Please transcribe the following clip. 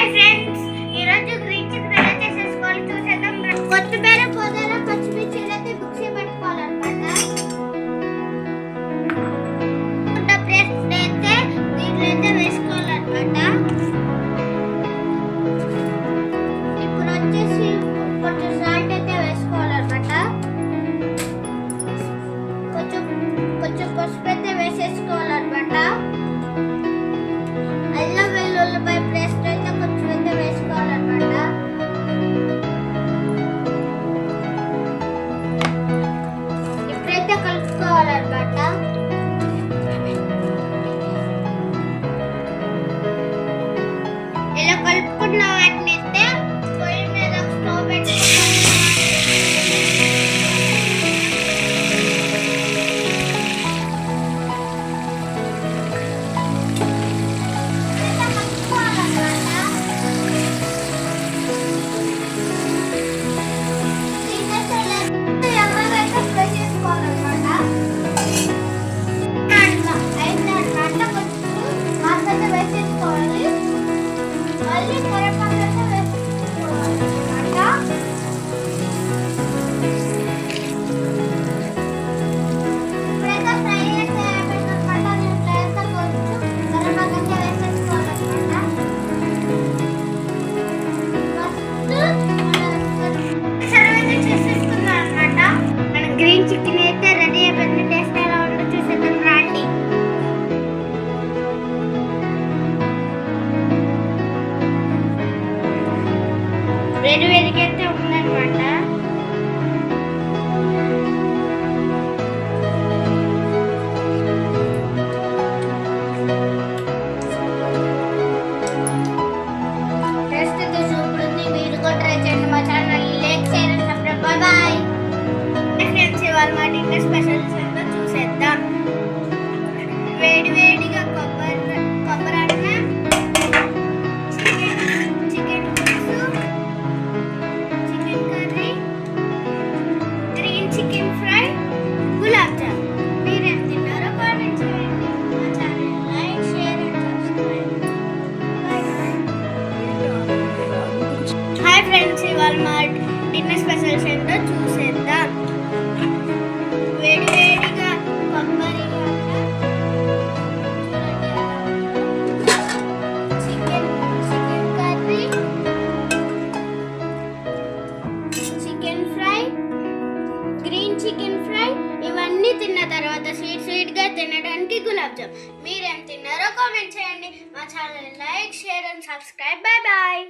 Hi friends, ఈరోజు green chicken ఎలా చేసేసుకోవాలి చూసేద్దాం. కొత్తిమీర పుదీనా పచ్చిమిర్చి అయితే మిక్సీ పెట్టుకోవాలన్నమాట. పేస్ట్ అయితే దీంట్లో అయితే వేసుకోవాలన్నమాట. ఇప్పుడు వచ్చేసి కొంచెం సాల్ట్ అయితే వేసుకోవాలన్నమాట. కొంచెం పసుపు అయితే వేసేసుకోవాలన్నమాట. అల్లం వెల్లుల్లిపాయ పేస్ట్ అయితే కొంచెం అయితే వేసుకోవాలన్నమాట. ఇప్పుడైతే కలుపుకోవాలన్నమాట. ఇలా కలుపుకున్న వాటిని అయితే పొయ్యి మీద స్టవ్ పెట్టుకోవాలి. గ్రీన్ చికెన్ అయితే రెడీ అయిపోయింది. టేస్ట్ ఎలా ఉందో చూసేద్దాం రండి. వేడి వేడిగా అయితే ఉందన్నమాట. టేస్ట్ అయితే సూపర్ ఉంది. మీరు కూడా ట్రై చేయండి. మా ఛానల్ లైక్ చేయండి, సబ్స్క్రైబ్. Bye bye. ఇవాళ మా డిన్నర్ స్పెషల్స్ ఏంటో చూసేద్దాం. వేడివేడిగా కొబ్బరి అన్నం, చికెన్ పులుసు, chicken curry, green chicken fry, gulab jam. మీరేం తిన్నారో కామెంట్ చేయండి. మా channel like share and subscribe. Hi friends, ఇవాళ మా డిన్నర్ స్పెషల్స్ ఏంటో చూసేద్దాం. వేడివేడిగా కొబ్బరి chicken curry, chicken fry, green chicken fry, ఇవన్నీ తిన్న తర్వాత స్వీట్ గా తినడానికి గులాబ్ జామ్. మీరేం తిన్నారో కామెంట్ చేయండి. మా channel like share and subscribe. Bye bye.